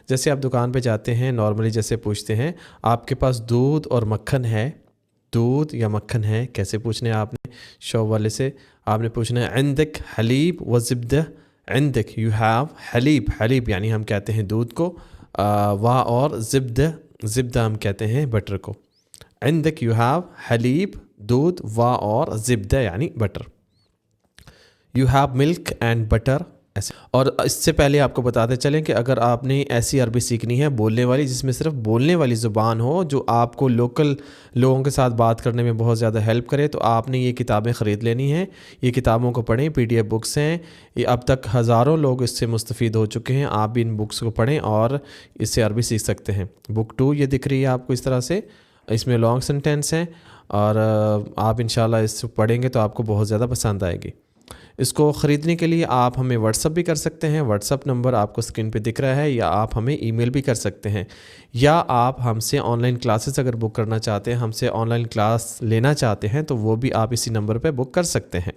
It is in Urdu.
جیسے آپ دکان پہ جاتے ہیں نارملی جیسے پوچھتے ہیں آپ کے پاس دودھ اور مکھن ہے، دودھ یا مکھن ہے، کیسے پوچھنا ہے آپ نے؟ شوب والے سے آپ نے پوچھنا ہے عندک حلیب و زبدہ، عندک یو ہیو حلیب، حلیب یعنی ہم کہتے ہیں دودھ کو، و اور زبدہ، زبدہ ہم کہتے ہیں بٹر کو. عندک یو ہیو حلیب، دودھ، و اور زبدہ یعنی butter. You have milk and butter. اور اس سے پہلے آپ کو بتاتے چلیں کہ اگر آپ نے ایسی عربی سیکھنی ہے بولنے والی، جس میں صرف بولنے والی زبان ہو، جو آپ کو لوکل لوگوں کے ساتھ بات کرنے میں بہت زیادہ ہیلپ کرے، تو آپ نے یہ کتابیں خرید لینی ہیں. یہ کتابوں کو پڑھیں، PDF بکس ہیں، یہ اب تک ہزاروں لوگ اس سے مستفید ہو چکے ہیں. آپ بھی ان بکس کو پڑھیں اور اس سے عربی سیکھ سکتے ہیں. بک 2 یہ دکھ رہی ہے آپ کو اس طرح سے، اس میں لانگ سینٹینس ہیں، اور آپ انشاءاللہ اس کو پڑھیں گے تو آپ کو بہت زیادہ پسند آئے گی. اس کو خریدنے کے لیے آپ ہمیں واٹس اپ بھی کر سکتے ہیں. واٹس اپ نمبر آپ کو اسکرین پہ دکھ رہا ہے، یا آپ ہمیں ای میل بھی کر سکتے ہیں، یا آپ ہم سے آن لائن کلاسز اگر بک کرنا چاہتے ہیں، ہم سے آن لائن کلاس لینا چاہتے ہیں، تو وہ بھی آپ اسی نمبر پہ بک کر سکتے ہیں.